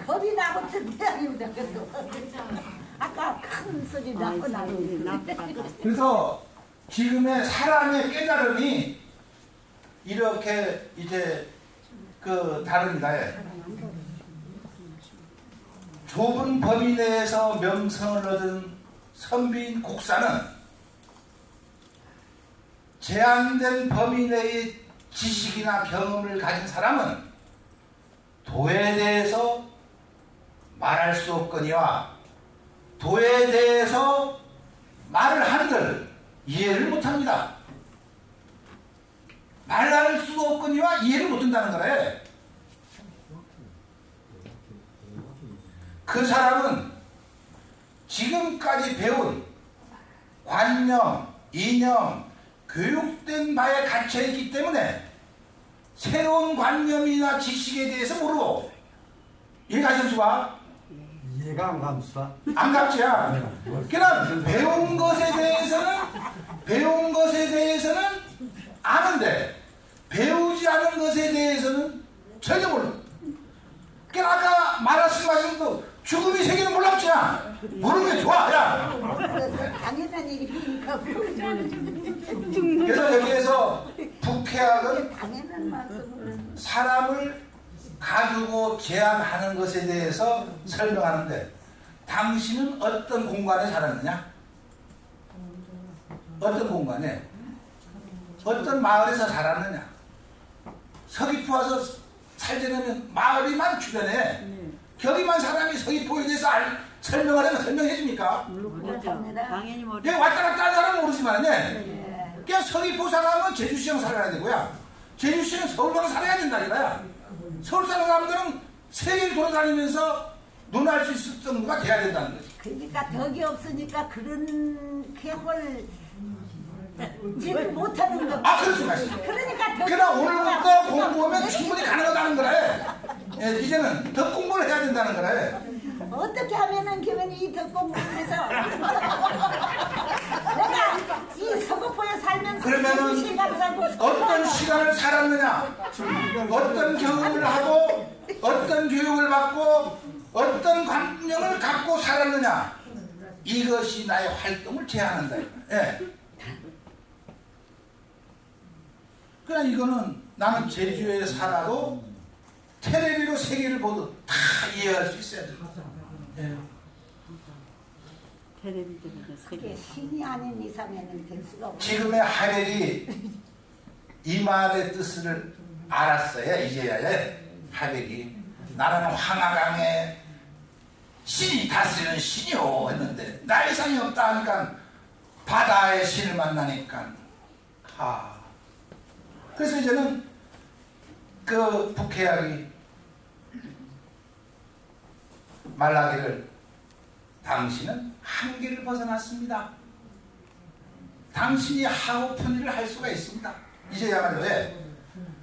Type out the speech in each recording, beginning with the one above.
겁이 나고 특별합니다. 아까 큰 소리 나고 그래서 지금의 사람의 깨달음이 이렇게 이제 다릅니다. 좁은 범위 내에서 명성을 얻은 선비인 곡사는 제한된 범위 내의 지식이나 경험을 가진 사람은 도에 대해서 말할 수 없거니와 도에 대해서 말을 한들 이해를 못합니다. 말할 수 없거니와 이해를 못한다는 거래. 그 사람은 지금까지 배운 관념, 이념, 교육된 바에 갇혀있기 때문에 새로운 관념이나 지식에 대해서 모르고 이해가시는 수가? 이해가 안 감수다. 안 감지야. 그냥 배운 것에 대해서는 아는데 배우지 않은 것에 대해서는 전혀 몰라. 그러니까 아까 말씀하신 또 죽음이 세계는 몰랐지야. 모르는 게 좋아. 야. 당연한 일이니까. 그래서 여기에서 북해학은 사람을 가두고 제한하는 것에 대해서 설명하는데 당신은 어떤 공간에 살았느냐? 어떤 공간에? 어떤 마을에서 살았느냐? 서귀포 와서 살려면 마을이만 주변에 거기만 사람이 서귀포에 대해서 설명하려면 설명해 줍니까? 당연히 예, 왔다 갔다 하는 사람은 모르지만 그냥 서귀포 사람은 제주시장 살아야 되고요. 제주시는 서울만 살아야 된다 이거야. 서울 사람들은 세계를 돌아다니면서 논할 수 있을 정도가 돼야 된다는 거지. 그러니까 덕이 없으니까 그런 개월 일을 못하는 거. 아, 그렇지 맞습니다. 그러니까 그러나 오늘부터 공부하면 충분히 가능하다는 거래. 예, 이제는 더 공부를 해야 된다는 거래. 어떻게 하면은 교원이 이 덕 공부를 해서 내가 이 서귀포에 살면서 그러면은 어떤 시간을 살았느냐, 어떤 경험을 하고, 어떤 교육을 받고, 어떤 관념을 갖고 살았느냐, 이것이 나의 활동을 제한한다. 예. 그러나 이거는 나는 제주에 살아도 텔레비로 세계를 보듯 다 이해할 수 있어야 돼. 예. 그게 신이 아닌 이상에는 될 수가 없어. 지금의 하백이 이 말의 뜻을 알았어야 이제야 하백이 나는 황하강에 신이 다스리는 신이요 했는데 나 이상이 없다 하니까 바다의 신을 만나니까 그래서 이제는 그 북해학이 말하기를 당신은 한계를 벗어났습니다. 당신이 하고픈 일을 할 수가 있습니다. 이제야말로 왜?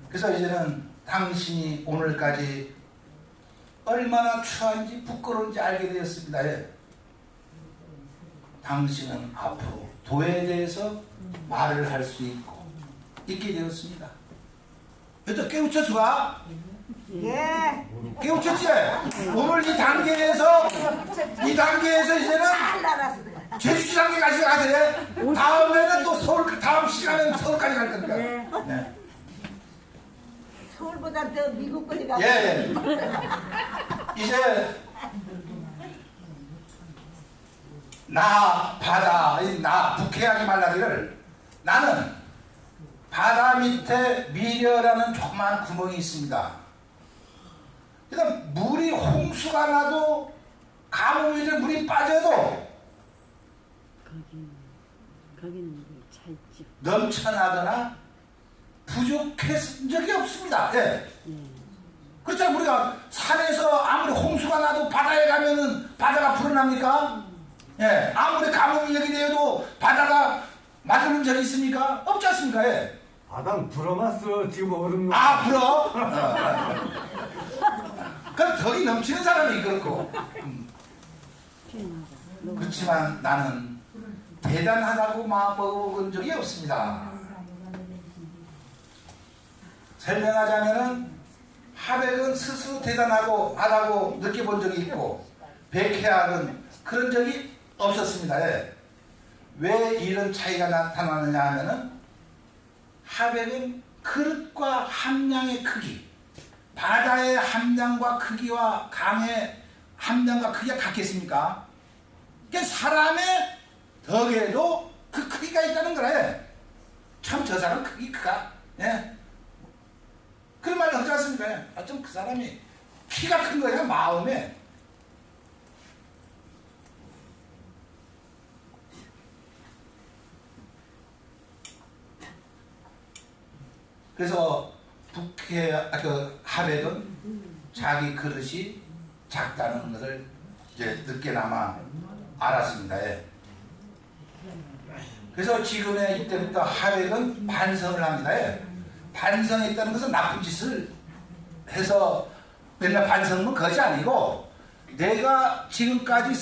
그래서 이제는 당신이 오늘까지 얼마나 추한지 부끄러운지 알게 되었습니다. 예. 당신은 앞으로 도에 대해서 말을 할 수 있게 되었습니다. 여기서 깨우쳤수가? 예. 깨우쳤지? 오늘 이 단계에서 이제는 제주시 단계 가세요. 다음에는 또 서울, 다음 시간에는 서울까지 갈 겁니다. 네. 서울보다 더 미국까지 가고. 예. 이제 나 바다, 나 북해하기 말라기를 나는 바다 밑에 미려라는 조그만 구멍이 있습니다. 그러니까 물이 홍수가 나도 가뭄 위에 물이 빠져도 거기는 차 있죠. 넘쳐나거나 부족했은 적이 없습니다. 예. 그렇잖아요. 우리가 산에서 아무리 홍수가 나도 바다에 가면은 바다가 불어납니까? 예. 아무리 가뭄이 여기 되어도 바다가 마르는 적이 있습니까? 없지 않습니까? 예. 바다는 불어났어. 지금 얼음. 불어? 그럼 덕이 넘치는 사람이 그렇고. 그렇지만 나는 대단하다고 마음먹은 적이 없습니다. 설명하자면은 하백은 스스로 대단하고 하다고 느껴본 적이 있고 백해학은 그런 적이 없었습니다. 예. 왜 이런 차이가 나타나느냐 하면은 하백은 그릇과 함량의 크기, 바다의 함량과 크기와 강의 함량과 크기가 같겠습니까? 그러니까 사람의 덕에도 그 크기가 있다는 거래. 참 저 사람 크기 크다. 예? 그런 말 하지 않습니까? 좀 그 사람이 키가 큰 거야 마음에. 그래서 하백은 자기 그릇이 작다는 것을 이제 늦게나마 알았습니다. 예. 그래서 지금의 이때부터 하백은 반성을 합니다. 예. 반성했다는 것은 나쁜 짓을 해서 맨날 반성은 그것이 아니고 내가 지금까지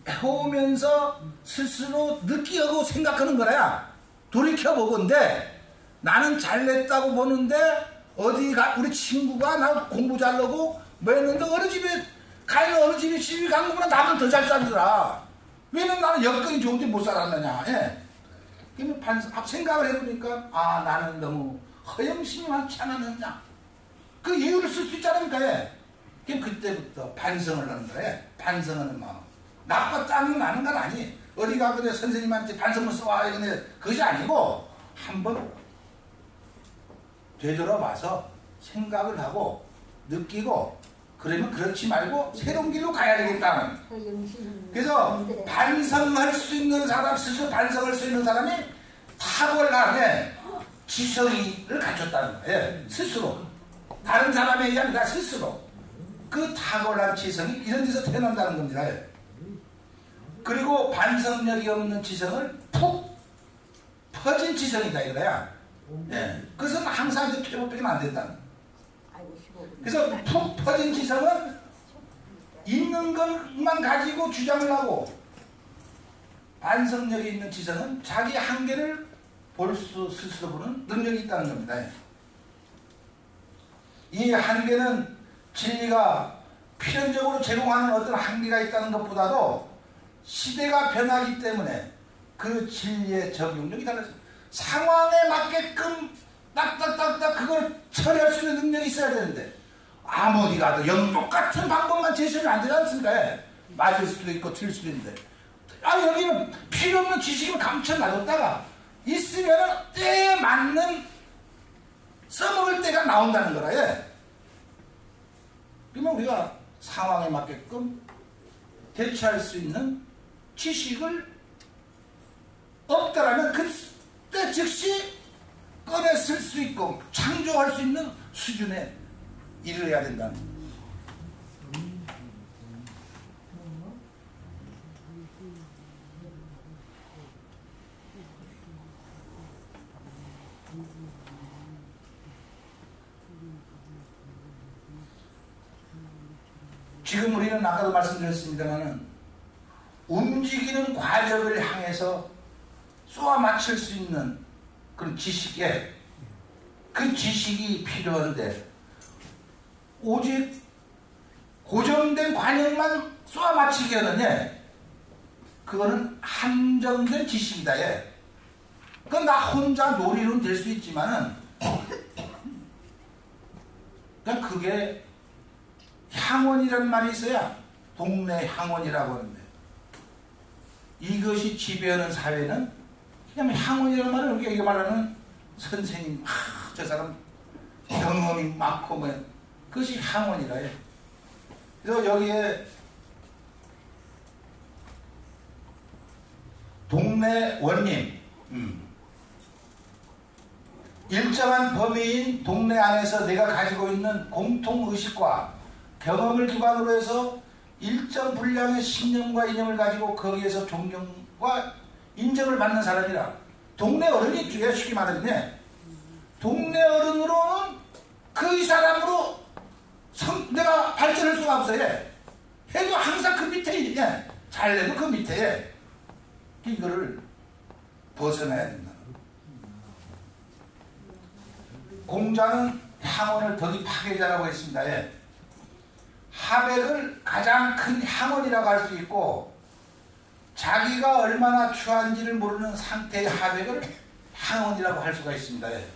해오면서 스스로 느끼고 생각하는 거야. 돌이켜보건데 나는 잘냈다고 보는데 어디가 우리 친구가 나 공부 잘하고 뭐 했는데 어느 집에 가는 어느 집에 시비 간 거보다 나는 더 잘 살더라. 왜냐면 나는 여건이 좋은데 못 살았느냐. 예. 그러면 생각을 해보니까 아 나는 너무 허영심이 많지 않았느냐. 그 이유를 쓸 수 있잖아요. 예. 그럼 그때부터 반성을 하는 거예요. 반성하는 마음. 나빴다는 나는 건 아니. 어디가 그래 선생님한테 반성을 써와 이거는 그것이 아니고 한번 되돌아봐서 생각을 하고 느끼고 그러면 그렇지 말고 새로운 길로 가야 되겠다는. 그래서 반성할 수 있는 사람, 스스로 반성할 수 있는 사람이 탁월한 지성을 갖췄다는 거예요. 스스로. 다른 사람에 의한 아니라 스스로. 그 탁월한 지성이 이런 데서 태어난다는 겁니다. 그리고 반성력이 없는 지성을 푹 퍼진 지성이다 이거야. 예. 그것은 항상 이제 퇴보되면 안 된다는. 그래서 푹 퍼진 지성은 있는 것만 가지고 주장을 하고 반성력이 있는 지성은 자기 한계를 볼 수 스스로 보는 능력이 있다는 겁니다. 이 한계는 진리가 필연적으로 제공하는 어떤 한계가 있다는 것보다도 시대가 변하기 때문에 그 진리의 적용력이 달라져요. 상황에 맞게끔 딱딱딱딱 그걸 처리할 수 있는 능력이 있어야 되는데 아무리 가도 영 똑같은 방법만 제시하면 안 되지 않습니까? 맞을 수도 있고 틀릴 수도 있는데 여기는 필요 없는 지식을 감춰 놔뒀다가 있으면 때에 맞는 써먹을 때가 나온다는 거라. 그러면 우리가 상황에 맞게끔 대처할 수 있는 지식을 없더라면 그때 즉시 꺼내 쓸 수 있고 창조할 수 있는 수준에 이르러야 된다는 거예요. 지금 우리는 아까도 말씀드렸습니다만 움직이는 과력을 향해서 쏘아 맞출 수 있는 그런 지식에 그 지식이 필요한데 오직 고정된 관역만 쏘아 맞추게 하느냐 그거는 한정된 지식이다. 그건 나 혼자 놀이로는 될 수 있지만은 그냥 그게 향원이라는 말이 있어야 동네 향원이라고 하는데 이것이 지배하는 사회는 그냥 향원이라는 말은 우리가 이게 말하는 선생님 저 사람 경험이 많고 뭐 그것이 향원이라 해. 그래서 여기에 동네 원님 일정한 범위인 동네 안에서 내가 가지고 있는 공통의식과 경험을 기반으로 해서 일정 분량의 신념과 이념을 가지고 거기에서 존경과 인정을 받는 사람이라. 동네 어른이 있죠. 쉽게 말하면 동네 어른으로는 그 사람으로 내가 발전할 수가 없어요. 해도 항상 그 밑에 잘내도 그 밑에 이거를 벗어나야 된다. 공자는 향원을 덕이 파괴자라고 했습니다. 예. 하백을 가장 큰 향원이라고 할 수 있고 자기가 얼마나 추한지를 모르는 상태의 하백을 향원이라고 할 수가 있습니다. 예.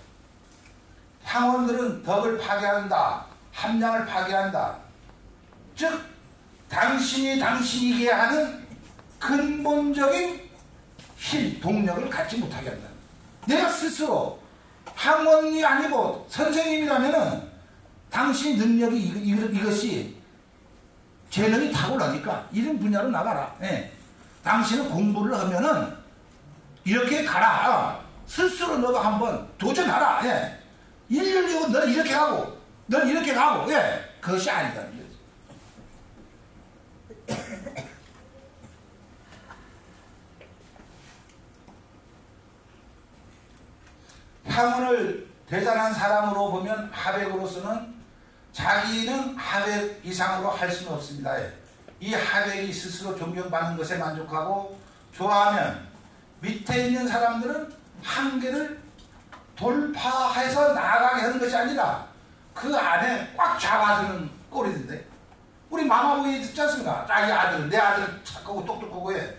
향원들은 덕을 파괴한다. 함량을 파괴한다. 즉 당신이 당신이게 하는 근본적인 힘, 동력을 갖지 못하게 한다. 내가 스스로 향원이 아니고 선생님이라면은 당신 능력이 이것이 재능이 탁월하니까 이런 분야로 나가라. 예. 당신은 공부를 하면은 이렇게 가라. 스스로 너가 한번 도전하라. 예. 일을 주고 너는 이렇게 하고 너는 이렇게 가고 예. 그것이 아니다. 향원을 대단한 사람으로 보면 하백으로서는 자기는 하백 이상으로 할 수는 없습니다. 이 하백이 스스로 존경받는 것에 만족하고 좋아하면 밑에 있는 사람들은 한계를 돌파해서 나아가게 하는 것이 아니라 그 안에 꽉 잡아주는 꼴인데 우리 마마보이 듣지 않습니까? 자기 아들은 내 아들은 착하고 똑똑하고 해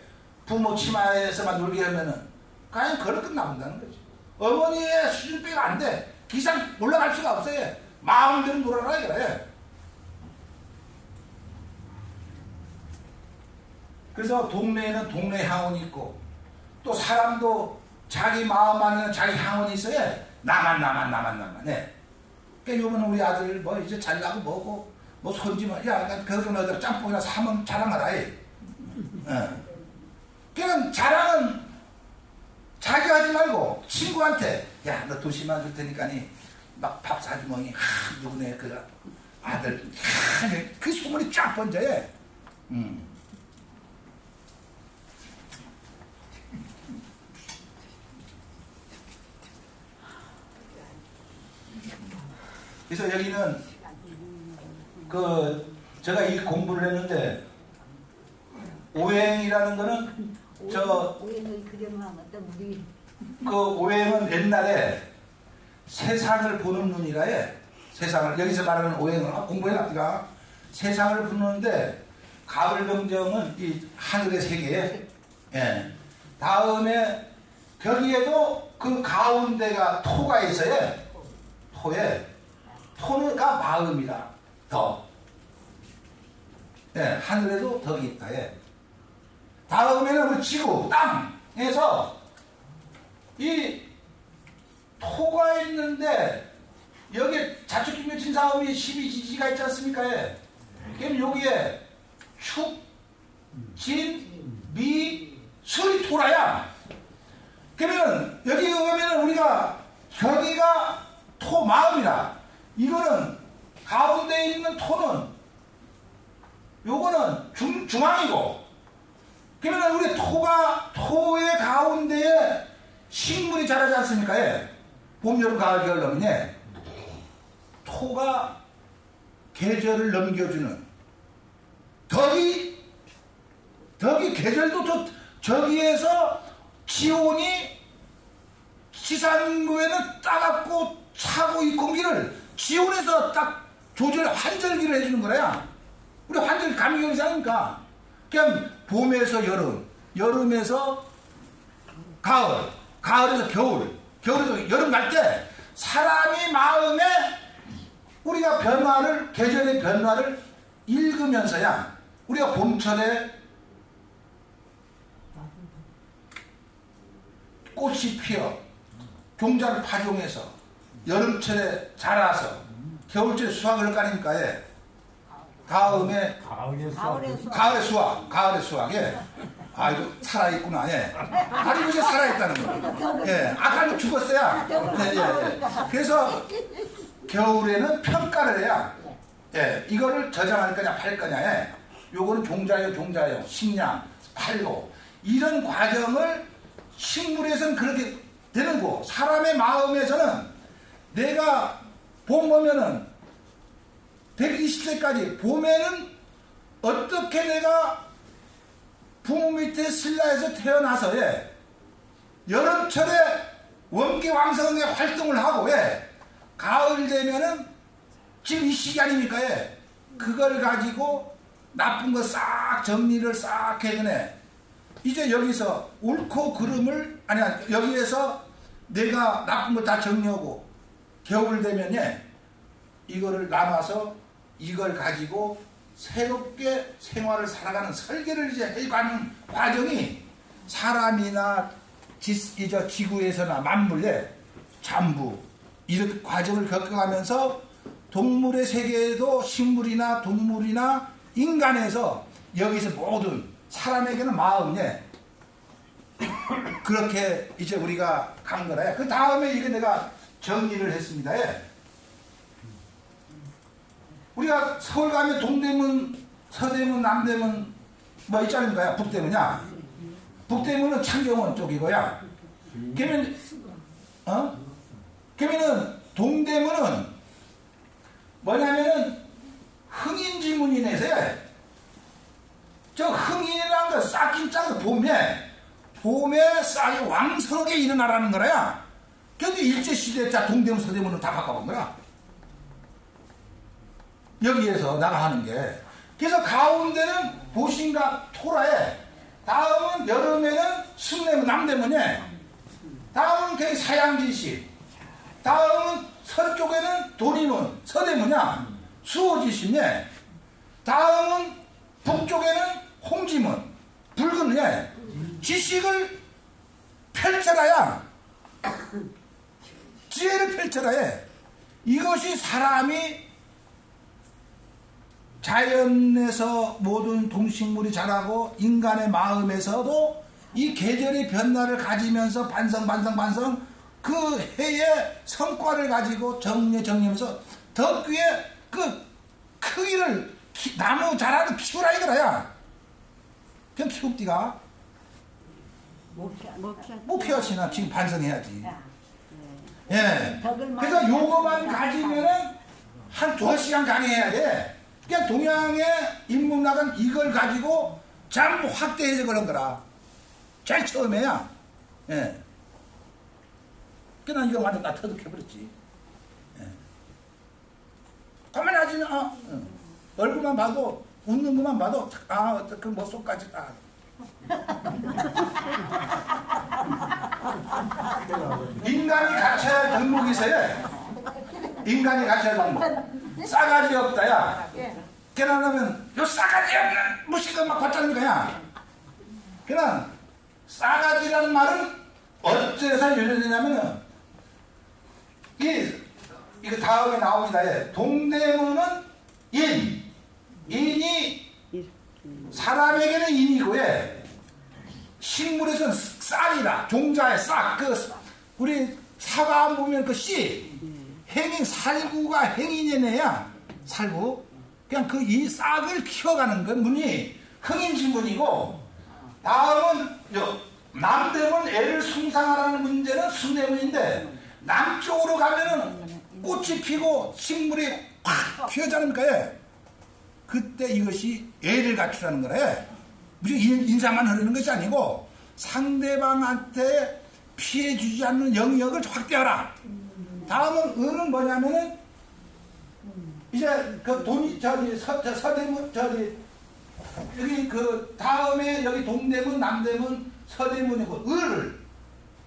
부모 치마에서만 놀게 하면은 그냥 그걸 끝나본다는 거지. 어머니의 수준비가 안 돼. 기상 올라갈 수가 없어요. 마음대로 놀아라 이거래. 그래서 동네에는 동네 향원이 있고 또 사람도 자기 마음 안에는 자기 향원이 있어야 나만. 네. 그러니까 요번에 우리 아들 뭐 이제 잘나고 뭐고 뭐 손지만 야 그런 애들 짬뽕이나 사면 자랑하라 해. 그냥 자랑은 자기 하지 말고 친구한테 야 너 도시만 줄 테니까니 막 밥 사주머니 누구네 그 아들 그 소문이 쫙 번져요. 그래서 여기는 그 제가 이 공부를 했는데 오행이라는 거는 오행을 그려놓은 어떤 우리 그 오행은 옛날에 세상을 보는 눈이라 해. 세상을 여기서 말하는 오행은 공부해놨니까 세상을 보는데 가불병정은 이 하늘의 세계에 예. 다음에 거기에도 그 가운데가 토가 있어요. 토가 마음이다. 덕. 예, 하늘에도 덕이 있다. 예. 다음에는 우리 지구, 땅에서 이 토가 있는데 여기에 자축기묘 진사음이 12지지가 있지 않습니까? 예. 그럼 여기에 축, 진, 미, 술이 토라야. 그러면 여기 오면 우리가 여기가 토 마음이라 이거는 가운데 있는 토는 요거는 중앙이고 그러면 우리 토의 가운데에 식물이 자라지 않습니까? 예. 봄, 여름, 가을, 겨울 넘네. 토가 계절을 넘겨주는 덕이 계절도 저기에서 지온이 지상구에는 따갑고 차고 이 공기를 지온에서 딱 환절기를 해주는 거야. 우리 환절기 감기경이 아닙니까? 그냥 봄에서 여름, 여름에서 가을, 가을에서 겨울, 겨울에서 여름 갈 때 사람이 마음에 우리가 계절의 변화를 읽으면서야 우리가 봄철에 꽃이 피어 종자를 파종해서 여름철에 자라서 겨울철에 수확을 까니까 다음에 가을의 수확 아이고 살아있구나. 아니 이제 살아있다는 거. 아까는 죽었어요. 그래서 겨울에는 평가를 해야 이거를 저장할 거냐 팔 거냐. 요거는 종자용 식량 팔고 이런 과정을 식물에서는 그렇게 되는 거. 사람의 마음에서는 내가 봄 오면은 120세까지 봄에는 어떻게 내가 부모 밑에 신라에서 태어나서 여름철에 원기왕성하게 활동을 하고 가을 되면은 지금 이 시기 아닙니까? 예. 그걸 가지고 나쁜 거 싹 정리를 싹 해주네. 이제 여기서 옳고 그름을 아니 여기에서 내가 나쁜 걸 다 정리하고 겨울 되면 이거를 남아서 이걸 가지고 새롭게 생활을 살아가는 설계를 이제 해가는 과정이 사람이나 지구에서나 만물에 전부 이런 과정을 겪어가면서 동물의 세계에도 식물이나 동물이나 인간에서 여기서 모든 사람에게는 마음에 그렇게 이제 우리가 간 거라. 그 다음에 이게 내가 정리를 했습니다. 우리가 서울 가면 동대문, 서대문, 남대문 뭐 있지 않습니까? 북대문이야. 북대문은 창경원 쪽이고요. 그러면은 동대문은 뭐냐면은 흥인지문이네서 저 흥인이라는 거 싹긴 짝은 봄에 싹이 왕성하게 일어나라는 거야. 근데 일제시대 자 동대문 서대문을 다 바꿔본 거야. 여기에서 나가 하는 게. 그래서 가운데는 보신각 토라에, 다음은 여름에는 숭례문 남대문에, 다음은 거기 사양지시, 다음은 서쪽에는 도리문 서대문이야. 수호지시네. 다음은 북쪽에는 홍지문 붉은에 지식을 펼쳐라야, 지혜를 펼쳐라야. 이것이 사람이 자연에서 모든 동식물이 자라고 인간의 마음에서도 이 계절의 변화를 가지면서 반성 그 해의 성과를 가지고 정리하면서 덕귀에 그 크기를 나무 자라도 키우라 이거야. 그럼 키웁디가 못 피웠으나 지금 반성해야지. 예. 그래서 요거만 가지면은 한 2시간 강의해야 돼. 그냥 동양의 인문학은 이걸 가지고 전부 확대해서 그런 거라. 제일 처음에야. 예. 그냥 이거 완전 다 터득해버렸지. 예. 가만히 하지는, 얼굴만 봐도, 웃는 것만 봐도, 그 모습까지 다. 인간이 갖춰야 할 덕목이 있어요. 인간이 갖춰야 할 덕목. 싸가지 없다, 야. 그러면, 요 싸가지 없는 무식을 막 받자는 거야. 그냥, 싸가지라는 말은 어째서 유래되냐면은, 이거 다음에 나옵니다. 동대문은 인이 사람에게는 인이고, 식물에서는 쌀이다. 종자의 싹. 우리 사과 보면 그 씨, 행인, 살구가 행인이네야. 살구. 그냥 이 싹을 키워가는 건 문이 흥인지문이고, 다음은 남대문 애를 숭상하라는 문제는 숭례문인데, 남쪽으로 가면은 꽃이 피고 식물이 확 피어지 않습니까? 그때 이것이 애를 갖추라는 거래. 무슨 인사만 흐르는 것이 아니고 상대방한테 피해 주지 않는 영역을 확대하라. 다음은 은은 뭐냐면은 이제 그 돈이 서대문 여기 그 다음에 여기 동대문 남대문 서대문이고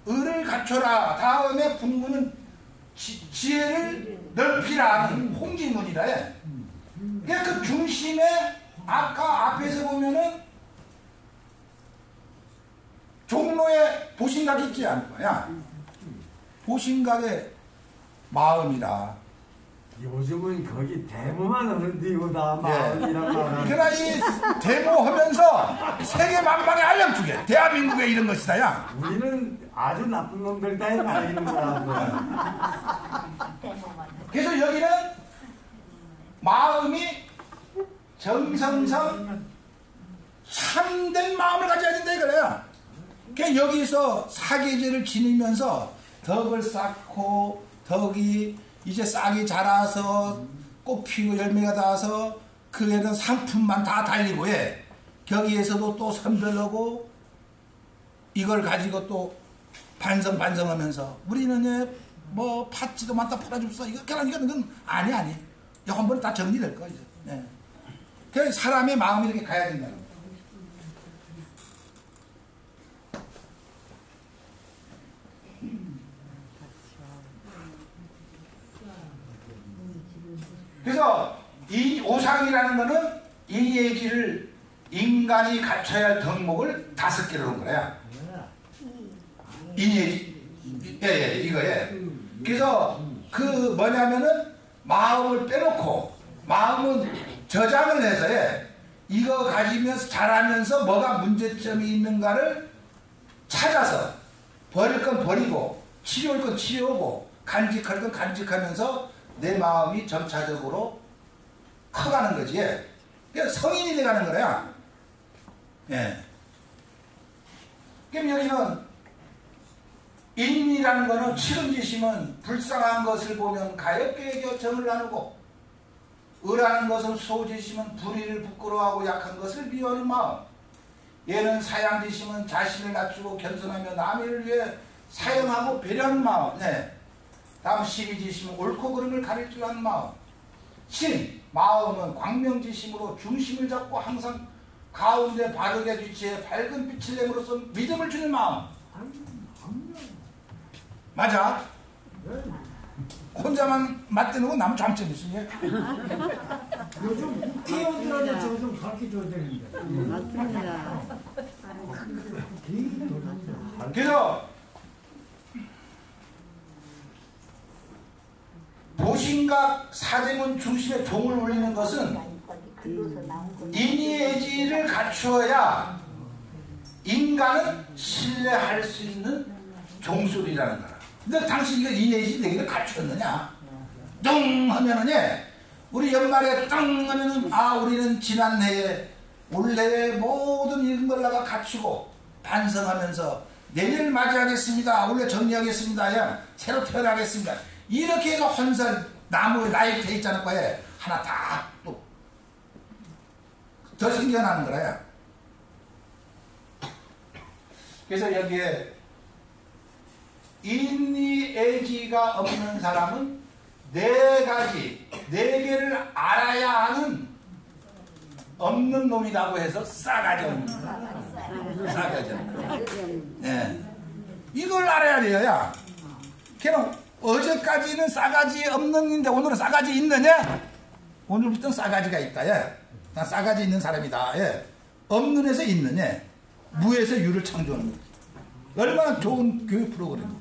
을을 갖춰라. 다음에 북문은 지혜를 넓히라는 홍지문이라 해. 그러니까 그 중심에 아까 앞에서 보면은 종로에 보신각이 있지 않을까야. 보신각의 마음이라. 요즘은 거기 데모만 하는 데보다 마음이란 말은. 그러나 이 데모하면서 세계 만방에 알려주게. 대한민국에 이런 것이다, 야. 우리는 아주 나쁜 놈들 따위 다니는 거야. 그래서 여기는 마음이 정성성 참된 마음을 가져야 된다 이거야. 그러니까 여기서 사계절을 지니면서 덕을 쌓고 덕이 이제 싹이 자라서 꽃 피고 열매가 닿아서 그에는 상품만 다 달리고 해. 거기에서도 또 선별하고 이걸 가지고 또 반성하면서 우리는 뭐 팥지도 많다 팔아줍소. 이건 아니. 이거 한 번에 다 정리될 거죠. 예. 그 사람의 마음이 이렇게 가야 된다는 거예요. 그래서 이 오상이라는 거는 인예지를 인간이 갖춰야 할 덕목을 5개로 놓은 거야. 인예지, 이거에. 그래서 그 뭐냐면은 마음을 빼놓고 마음은 저장을 해서 이거 가지면서 잘하면서 뭐가 문제점이 있는가를 찾아서 버릴 건 버리고 치료할 건 치료하고 간직할 건 간직하면서 내 마음이 점차적으로 커가는 거지. 그러니까 성인이 돼가는 거야. 예. 그럼 여기는 인이라는 거는 치름지심은 불쌍한 것을 보면 가엾게 정을 나누고, 의라는 것은 소지심은 불의를 부끄러워하고 약한 것을 미워하는 마음, 얘는 사양지심은 자신을 낮추고 겸손하며 남을 위해 사용하고 배려하는 마음. 네. 다음 시비지심은 옳고 그름을 가릴 줄 아는 마음. 신, 마음은 광명지심으로 중심을 잡고 항상 가운데 바르게 위치해 밝은 빛을 내므로써 믿음을 주는 마음. 맞아? 혼자만 맞대놓고 남 장점이 있으냐? 요즘 국회의원들한테 저 좀 가르쳐줘야 되는데. 맞습니다. 그래서 도신각 사제문 중심에 종을 울리는 것은 인의의지를 갖추어야 인간은 신뢰할 수 있는 종소리라는 거야. 근데 당신 이거 인의의지 내기를 갖추었느냐? 뚱 하면은 우리 연말에 뚱 하면은 우리는 지난해에 올해의 모든 일들을 갖추고 반성하면서 내년을 맞이하겠습니다. 올해 정리하겠습니다. 새로 태어나겠습니다. 이렇게 해서 헌설 나무 라이트 있잖아. 거에 하나 다 또 더 생겨나는 거야. 그래서 여기에 인의애지가 없는 사람은 4개를 알아야 하는 없는 놈이라고 해서 싸가지 없는 놈. 싸가지 없는. 네. 이걸 알아야 돼요. 야. 걔는 어제까지는 싸가지 없는데 오늘은 싸가지 있느냐? 오늘부터는 싸가지가 있다. 예. 난 싸가지 있는 사람이다. 예. 없는 에서 있는, 무에서 유를 창조하는 거지. 얼마나 좋은 교육 프로그램.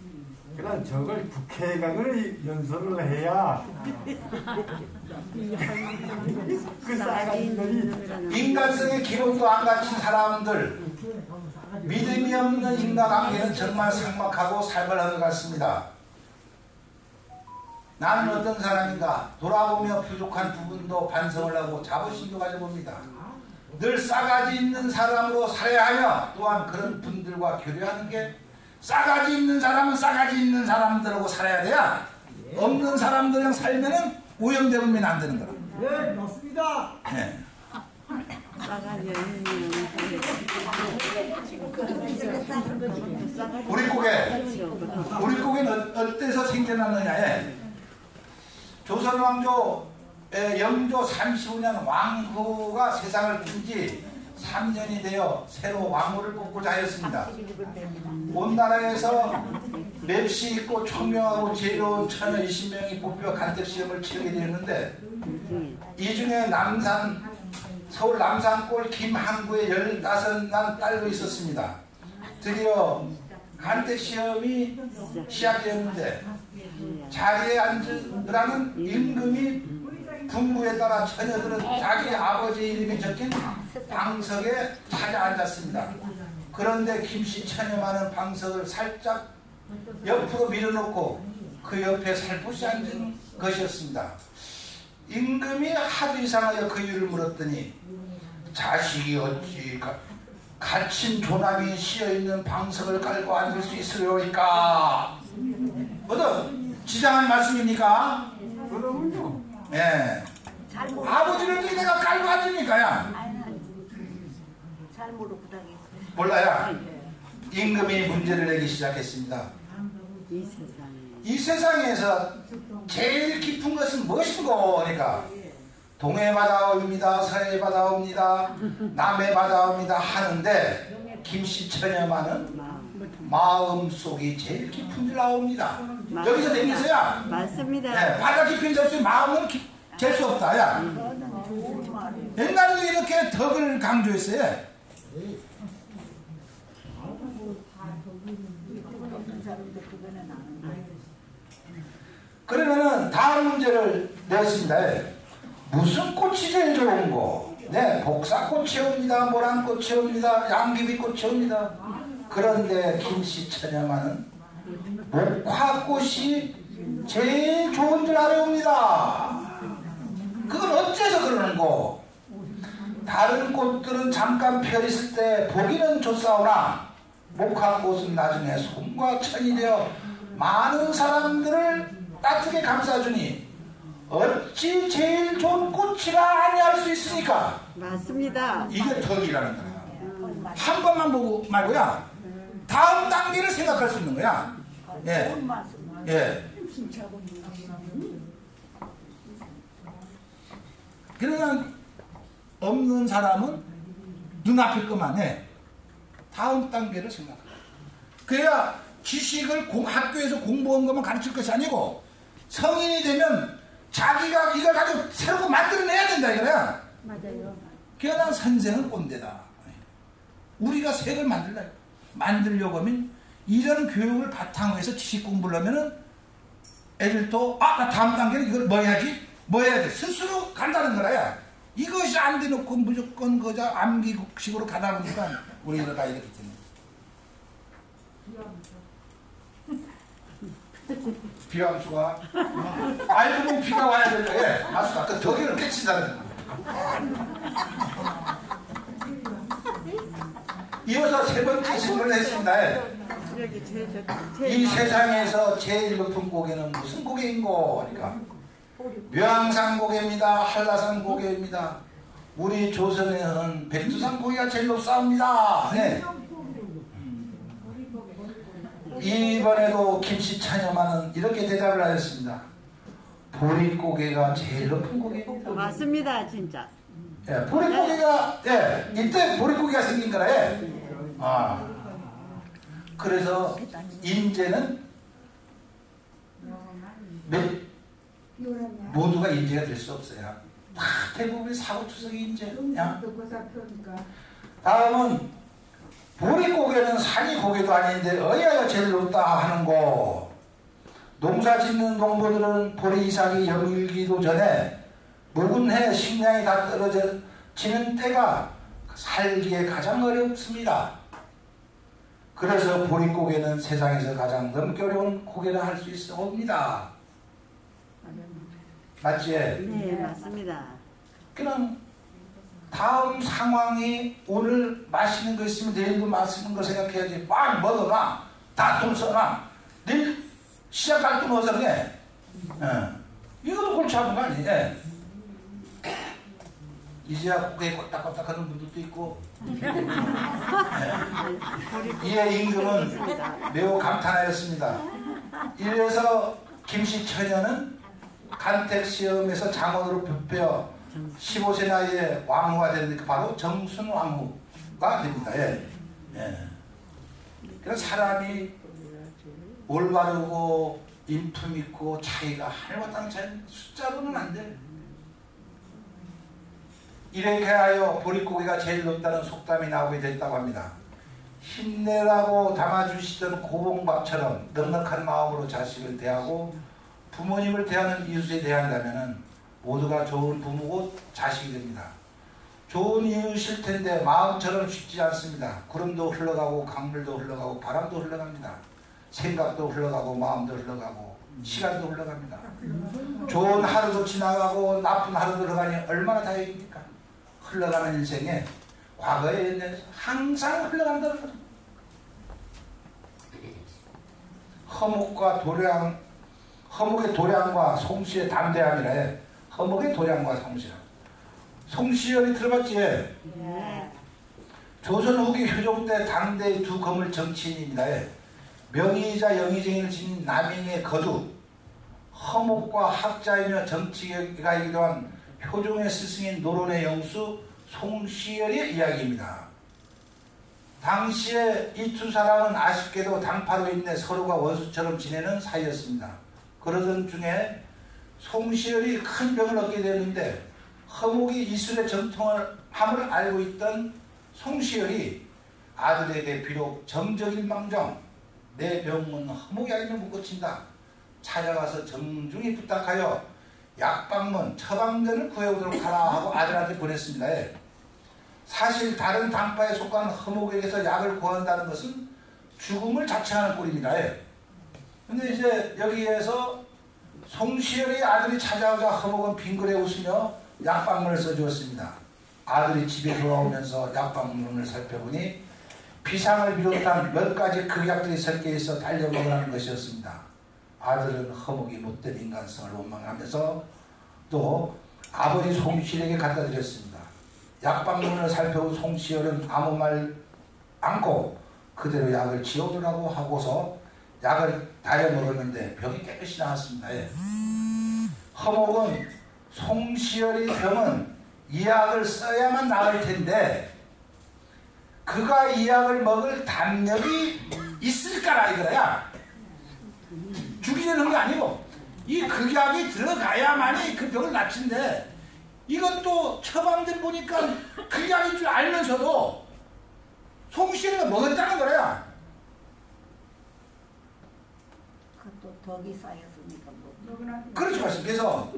그럼 저걸 국회의장을 연설을 해야 그 싸가지들이 인간성의 기본도 안 갖춘 사람들, 믿음이 없는 인간관계는 정말 삭막하고 살벌한 것 같습니다. 나는 어떤 사람인가 돌아보며 부족한 부분도 반성을 하고 자부심도 가져봅니다. 늘 싸가지 있는 사람으로 살아야 하며 또한 그런 분들과 교류하는 게, 싸가지 있는 사람은 싸가지 있는 사람들하고 살아야 돼야 없는 사람들이랑 살면은 오염되면 안 되는 거라. 네, 맞습니다. 네. 싸가지 우리 국에는 어때서 생겨났느냐에, 조선 왕조의 영조 35년 왕후가 세상을 뜬 지 3년이 되어 새로 왕후를 뽑고자 하였습니다. 온 나라에서 맵시 있고 총명하고 지혜로운 처녀 20명이 뽑혀 간택시험을 치르게 되었는데, 이 중에 서울 남산골 김항구에 15난 딸도 있었습니다. 드디어 간택시험이 시작되었는데 자리에 앉으라는 임금이 분부에 따라 처녀들은 자기 아버지 이름이 적힌 방석에 찾아 앉았습니다. 그런데 김씨 처녀만은 방석을 살짝 옆으로 밀어놓고 그 옆에 살포시 앉은 것이었습니다. 임금이 하도 이상하여 그 이유를 물었더니, 자식이 어찌 갇힌 조남이 씌어있는 방석을 깔고 앉을 수 있으려니까? 뭐든 지장한 말씀입니까? 그러면요. 예. 아버지를 또 내가 깔고 앉으니까야. 잘 모르고 당했어. 몰라야. 임금이 문제를 내기 시작했습니다. 이 세상에 이 세상에서 제일 깊은 것은 무엇인고? 그러니까 동해 바다옵니다, 서해 바다옵니다, 남해 바다옵니다 하는데 김씨 처녀만은 마음속이 제일 깊은 줄 나옵니다. 여기서 되겠어야? 맞습니다. 네, 바다 깊이는 잴 수, 마음은 잴 수 없다. 야. 옛날에도 이렇게 덕을 강조했어요. 그러면은 다음 문제를 내었습니다. 무슨 꽃이 제일 좋은고? 네, 복사꽃이 옵니다. 모란꽃이 옵니다. 양귀비꽃이 옵니다. 그런데 김씨 처녀만은 목화꽃이 제일 좋은 줄 알아옵니다. 그건 어째서 그러는고? 다른 꽃들은 잠깐 펴있을 때 보기는 좋사오나 목화꽃은 나중에 손과 천이 되어 많은 사람들을 따뜻하게 감싸주니 어찌 제일 좋은 꽃이라 아니할 수 있습니까? 맞습니다. 이게 덕이라는 거야. 한 번만 보고 말고야 다음 단계를 생각할 수 있는 거야. 예. 예. 그러나 없는 사람은 눈앞일 것만 해. 다음 단계를 생각해. 그래야 지식을 학교에서 공부한 것만 가르칠 것이 아니고 성인이 되면 자기가 이걸 가지고 새로 만들어내야 된다 이거야. 맞아요. 그러나 선생은 꼰대다. 우리가 색을 만들려고 하면 이런 교육을 바탕으로 해서 지식 공부를 하면은 애들도 나 다음 단계는 이걸 뭐 해야지? 뭐 해야 돼? 스스로 간다는 거라야. 이것이 안 돼놓고 무조건 그저 암기식으로 가다 보니까 우리가 다 이렇게 되는 비함수가 알고 보면 비가 와야 될 거에 아수가 그 덕이를 깨친다는 거야. 이어서 세 번째 질문을 했습니다. 이 세상에서 제일 높은 고개는 무슨 고개인고? 그러니까 묘항산 고개입니다. 한라산 고개입니다. 우리 조선에는 백두산 고개가 제일 높사옵니다. 네. 이번에도 김씨 처녀만은 이렇게 대답을 하였습니다. 보릿고개가 제일 높은 고개입니다. 맞습니다, 진짜. 예, 보릿고개가 이때 보릿고개가 생긴 거라 해. 그래서 인재는 모두가 인재가 될 수 없어요. 다 대부분이 사고투성이 인재야. 다음은 보릿고개는 산이 고개도 아닌데 어디가 제일 높다 하는고? 농사 짓는 농부들은 보리 이삭이 여물기도 전에 묵은 해 식량이 다 떨어지는 때가 살기에 가장 어렵습니다. 그래서 보릿고개는 세상에서 가장 넘기 어려운 고개라 할 수 있어 옵니다. 맞지? 네, 맞습니다. 그럼 다음 상황이 오늘 마시는 거 있으면 내일도 마시는 거 생각해야지. 막 먹어놔. 다 돈 써놔. 내일 시작할 돈 어디서 그래? 이것도 골치 아픈 거 아니에요? 이제야 고개 꼴딱꼴딱 하는 분들도 있고. 이에 임금은 매우 감탄하였습니다. 이래서 김씨 처녀는 간택시험에서 장원으로 뽑혀 15세 나이에 왕후가 되는데 바로 정순왕후가 됩니다. 그래서 사람이 올바르고 인품 있고 차이가 하늘과 땅 차이 숫자로는 안 돼. 이렇게 하여 보릿고개가 제일 높다는 속담이 나오게 됐다고 합니다. 힘내라고 담아주시던 고봉밥처럼 넉넉한 마음으로 자식을 대하고 부모님을 대하는 이웃에 대한다면 모두가 좋은 부모고 자식이 됩니다. 좋은 이웃일 텐데 마음처럼 쉽지 않습니다. 구름도 흘러가고 강물도 흘러가고 바람도 흘러갑니다. 생각도 흘러가고 마음도 흘러가고 시간도 흘러갑니다. 좋은 하루도 지나가고 나쁜 하루도 흘러가니 얼마나 다행입니까? 흘러가는 인생에 과거에 항상 흘러간다는 거죠. 허목의 도량과 송시의 담대함이라 해. 허목의 도량과 송시함. 송시열이 들어봤지? 네. 조선 후기 효종 때 당대의 두 거물 정치인입니다. 명의이자 영의쟁이를 지닌 남인의 거두, 허목과 학자이며 정치가이기도 한 효종의 스승인 노론의 영수 송시열의 이야기입니다. 당시에 이 두 사람은 아쉽게도 당파로 인해 서로가 원수처럼 지내는 사이였습니다. 그러던 중에 송시열이 큰 병을 얻게 되었는데 허목이 이술의 정통함을 알고 있던 송시열이 아들에게 비록 정적일망정 내 병은 허목이 아니면 못 고친다 찾아가서 정중히 부탁하여 약방문 처방전을 구해오도록 하라 하고 아들한테 보냈습니다. 사실 다른 당파에 속한 허목에게서 약을 구한다는 것은 죽음을 자처하는 꼴입니다. 근데 이제 여기에서 송시열의 아들이 찾아오자 허목은 빙그레 웃으며 약방문을 써주었습니다. 아들이 집에 돌아오면서 약방문을 살펴보니 비상을 비롯한 몇 가지 극약들이 섞여 있어 달려먹으라는 것이었습니다. 아들은 허목이 못된 인간성을 원망하면서 또 아버지 송시열에게 갖다 드렸습니다. 약방문을 살펴본 송시열은 아무 말 않고 그대로 약을 지어두라고 하고서 약을 달여 먹었는데 병이 깨끗이 나았습니다. 허목은 송시열의 병은 이 약을 써야만 나을 텐데 그가 이 약을 먹을 담력이 있을까라 이거야. 죽이려는 게 아니고 이 극약이 들어가야만이 그 병을 낫친데 이것도 처방전 보니까 극약인 줄 알면서도 송시열이가 먹었다는 거야. 그것도 덕이 쌓였으니까 뭐. 그렇죠 맞습니다. 그래서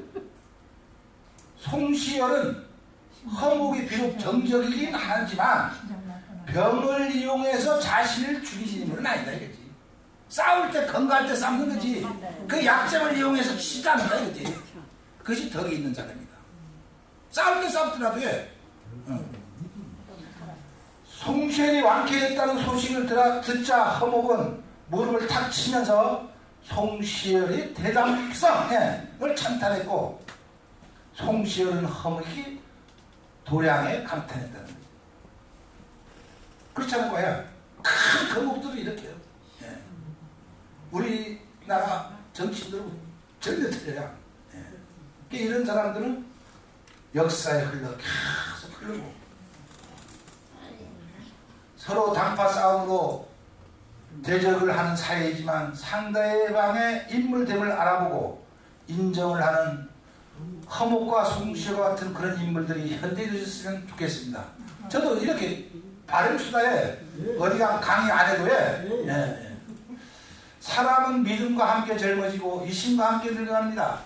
송시열은 허목이 비록 정적이긴 하지만 병을 이용해서 자신을 죽이시는 분은 아니다 이거지. 싸울 때 건강할 때 싸우는 거지. 그 약점을 이용해서 치자는다 이거지. 그것이 덕이 있는 사람이다. 싸울 때 싸우더라도 송시열이 완쾌했다는 소식을 듣자 허목은 무릎을 탁 치면서 송시열의 대담성을 찬탄했고 송시열은 허목이 도량에 감탄했다는 거예요. 그렇지 않을 거야. 큰 거목들도 이렇게요. 우리나라 정치인들은 전혀 틀려요. 이런 사람들은 역사에 계속 흐르고 서로 당파 싸움으로 대적을 하는 사회이지만 상대방의 인물됨을 알아보고 인정을 하는 허목과 송시열과 같은 그런 인물들이 현대에 있었으면 좋겠습니다. 저도 이렇게 바람수다에 어디가 강의 안 해도 사람은 믿음과 함께 젊어지고 이심과 함께 늙어갑니다.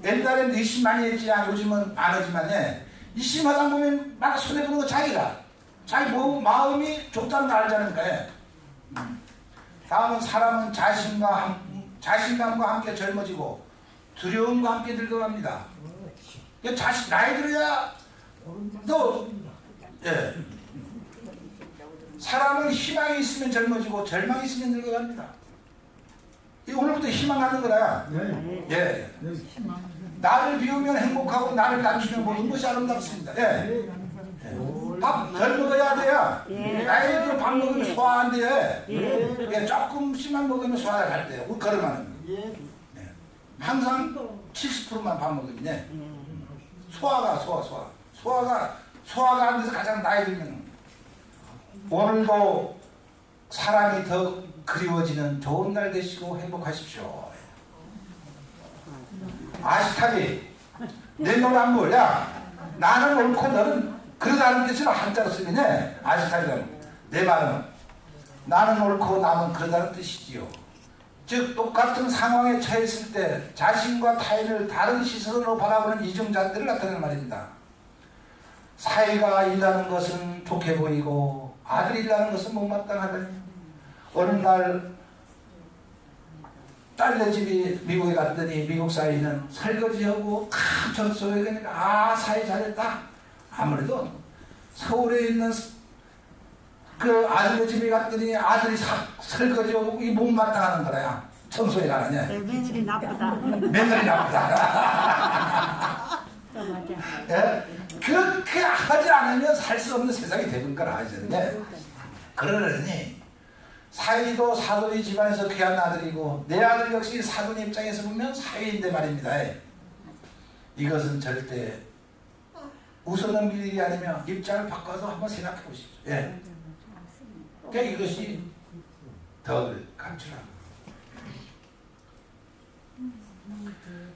옛날에는 이심 많이 했지 요즘은 안 하지만 이심하다 보면 막 손해보는 거 자기가 자기 마음이 좁다는 걸 알자는 거예요. 다음은 사람은 자신감과 함께 젊어지고 두려움과 함께 늙어갑니다. 나이 들어야 또 사람은 희망이 있으면 젊어지고 절망이 있으면 늙어갑니다. 오늘부터 희망하는 거라. 나를 비우면 행복하고 나를 감추면 모든 것이 아름답습니다. 밥 덜 먹어야 돼요. 나이 들어 밥 먹으면 소화 안 돼요. 조금씩만 먹으면 소화가 잘 돼요. 우리 걸음하는 항상 70%만 밥 먹으면 소화가 안 돼서 가장 나이 들면 오늘도 사람이 더 그리워지는 좋은 날 되시고 행복하십시오. 아시타비 내 노란물 나는 옳고 너는 그러다는 뜻으로 한자로 쓰면 아시타비는 내 말은 나는 옳고 남은 그러다는 뜻이지요. 즉 똑같은 상황에 처했을 때 자신과 타인을 다른 시선으로 바라보는 이중잣대를 나타내는 말입니다. 사이가 일하는 것은 좋게 보이고 아들이 일하는 것은 못마땅하다니. 어느 날 딸네 집이 미국에 갔더니 미국 사이는 설거지하고 큰 전소에 가니까 사이 잘했다. 아무래도 서울에 있는 그 아들네 집에 갔더니 아들이 설거지하고 이 못마땅하는 거야. 청소에 가느냐. 며느리 나쁘다. 며느리 나쁘다. 그렇게 하지 않으면 살 수 없는 세상이 되는 거라 하잖아요. 그러니 사위도 사돈이 집안에서 귀한 아들이고 내 아들 역시 사돈 입장에서 보면 사위인데 말입니다. 이것은 절대 웃어넘길 일이 아니며 입장을 바꿔서 한번 생각해 보십시오. 예. 그러니까 이것이 덕을 감추라고.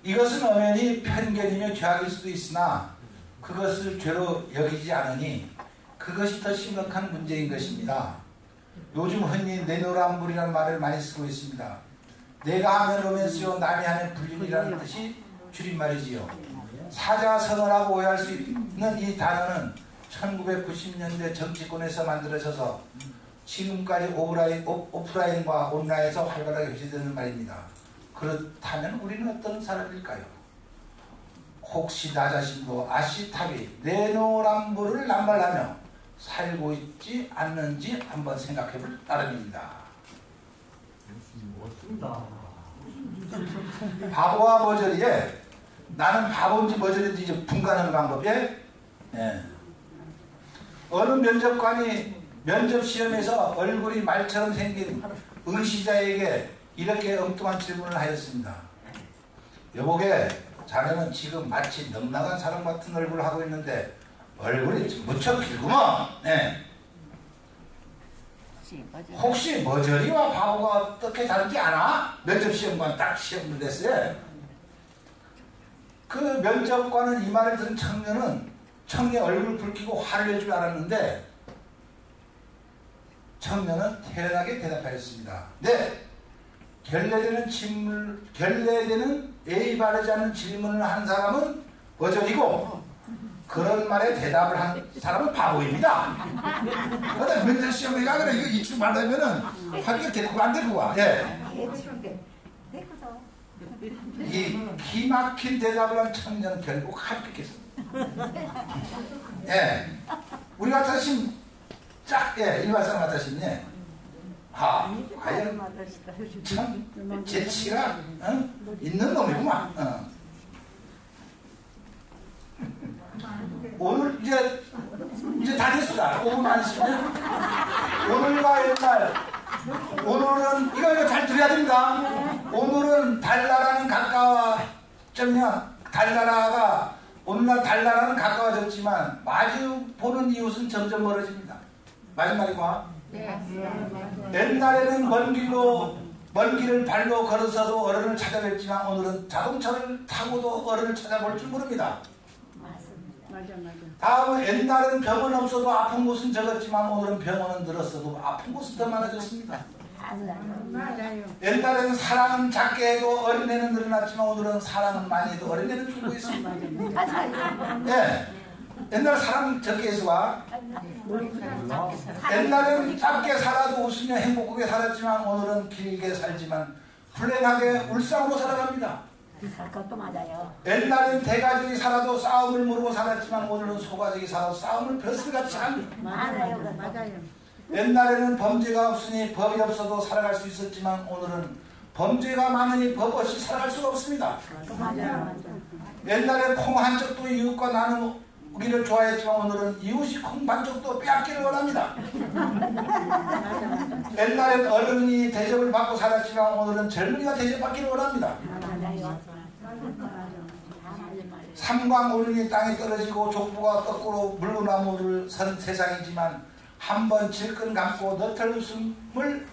이것은 엄연히 편견이며 죄악일 수도 있으나 그것을 죄로 여기지 않으니 그것이 더 심각한 문제인 것입니다. 요즘 흔히 내노란불이라는 말을 많이 쓰고 있습니다. 내가 하면 로맨스요 남이 하면 불륜이라는 뜻이 줄임말이지요. 사자성어라고 오해할 수 있는 이 단어는 1990년대 정치권에서 만들어져서 지금까지 오프라인과 온라인에서 활발하게 회시되는 말입니다. 그렇다면 우리는 어떤 사람일까요? 혹시 나 자신도 아시타비 내노란불을 남발하며 살고 있지 않는지 한번 생각해 볼 따름입니다. 바보와 머저리에 나는 바보인지 머저리인지 이제 분간하는 방법에 어느 면접관이 면접시험에서 얼굴이 말처럼 생긴 응시자에게 이렇게 엉뚱한 질문을 하였습니다. 여보게 자네는 지금 마치 넉나간 사람 같은 얼굴을 하고 있는데 얼굴이 무척 길구먼. 혹시 머저리와 바보가 어떻게 다른지 아나? 면접시험관 딱 시험을 냈어요. 그 면접관은 이 말을 들은 청년의 얼굴을 붉히고 화를 낼 줄 알았는데 청년은 태연하게 대답하였습니다. 네, 결례되는 예의 바르지 않은 질문을 한 사람은 머저리고 그런 말에 대답을 한 사람은 바보입니다. 그러다 면접시험에 가거나 이거 이출 말하면은 합격 데리고 안 데리고 와. 이 기막힌 대답을 한 청년은 결국 합격했습니다. 우리 같으신 일반 사람 같으신 과연 참 재치가 있는 놈이구만. 오늘 이제 다 됐습니다. 5분 안 있으면 오늘과 옛날 오늘은 이거 잘 들어야 됩니다. 오늘은 달나라는 가까워졌냐 달나라가 오늘날 달나라는 가까워졌지만 마주 보는 이웃은 점점 멀어집니다. 마지막이고 옛날에는 먼 길을 발로 걸어서도 어른을 찾아뵙지만 오늘은 자동차를 타고도 어른을 찾아볼 줄 모릅니다. 다음은 옛날은 병원 없어도 아픈 곳은 적었지만 오늘은 병원은 늘었어도 아픈 곳은 더 많아졌습니다. 옛날에는 사랑은 작게 해도 어린애는 늘어났지만 오늘은 사랑은 많이 해도 어린애는 줄고 있습니다. 옛날 사랑 적게 해서와 옛날에는 짧게 살아도 웃으며 행복하게 살았지만 오늘은 길게 살지만 불행하게 울상으로 살아갑니다. 그것도 맞아요. 옛날엔 대가족이 살아도 싸움을 모르고 살았지만 오늘은 소가족이 살아도 싸움을 벼슬같이 합니다. 맞아요. 옛날에는 범죄가 없으니 법이 없어도 살아갈 수 있었지만 오늘은 범죄가 많으니 법 없이 살아갈 수가 없습니다. 맞아요. 옛날에 콩 한 쪽도 이웃과 나누기를 좋아했지만 오늘은 이웃이 콩 반 쪽도 빼앗기를 원합니다. 옛날엔 어른이 대접을 받고 살았지만 오늘은 젊은이가 대접받기를 원합니다. 삼광오륜이 땅에 떨어지고 족보가 거꾸로 물구나무를 선 세상이지만 한번 질끈 감고 너털 웃을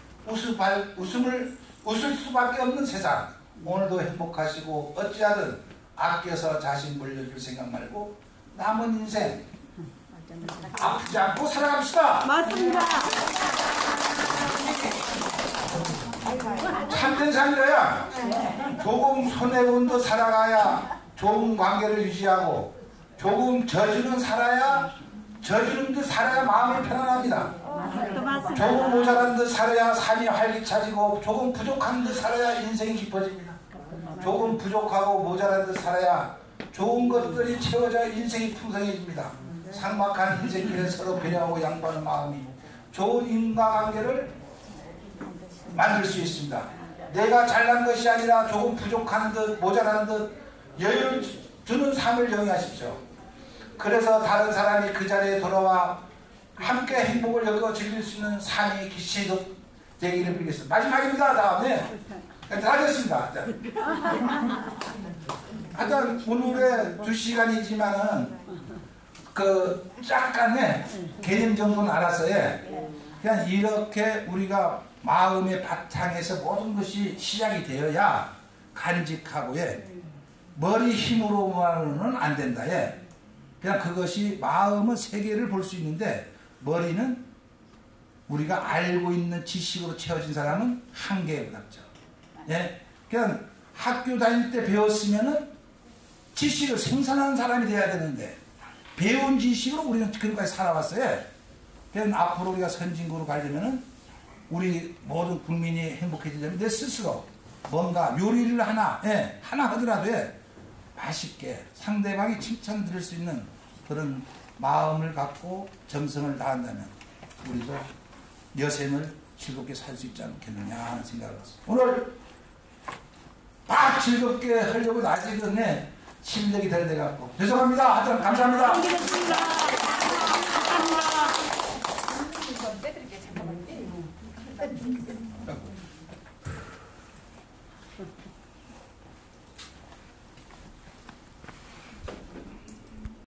수밖에 없는 세상. 오늘도 행복하시고 어찌하든 아껴서 자신 물려줄 생각 말고 남은 인생 아프지 않고 살아갑시다. 맞습니다. 참된 삶이라야 조금 손해본 듯 살아가야 좋은 관계를 유지하고 조금 져주는 듯 살아야 마음이 편안합니다. 조금 모자란 듯 살아야 삶이 활기차지고 조금 부족한 듯 살아야 인생이 깊어집니다. 조금 부족하고 모자란 듯 살아야 좋은 것들이 채워져 인생이 풍성해집니다. 삭막한 인생길에 서로 배려하고 양보하는 마음이 좋은 인과관계를 만들 수 있습니다. 내가 잘난 것이 아니라 조금 부족한 듯 모자란 듯 여유를 주는 삶을 영위하십시오. 그래서 다른 사람이 그 자리에 돌아와 함께 행복을 엮어 즐길 수 있는 삶이 되기를 빌겠습니다. 마지막입니다. 다음에 다 됐습니다. 하여튼 오늘의 2시간이지만은 그 약간의 개념 정도는 알았어요. 그냥 이렇게 우리가 마음의 바탕에서 모든 것이 시작이 되어야 간직하고 머리 힘으로만은 안 된다. 그냥 그것이 마음은 세계를 볼 수 있는데 머리는 우리가 알고 있는 지식으로 채워진 사람은 한계에 부닥쳐. 그냥 학교 다닐 때 배웠으면은 지식을 생산하는 사람이 돼야 되는데 배운 지식으로 우리는 지금까지 살아왔어요. 그냥 앞으로 우리가 선진국으로 가려면은 우리 모든 국민이 행복해지려면 내 스스로 뭔가 요리를 하나 하더라도 맛있게 상대방이 칭찬 들을 수 있는 그런 마음을 갖고 정성을 다한다면 우리도 여생을 즐겁게 살 수 있지 않겠느냐 하는 생각을 했습니다. 오늘 막 즐겁게 하려고 나중에 실력이 덜 돼갖고 죄송합니다. 하여튼 감사합니다. 빼드릴게요. 잠깐만요.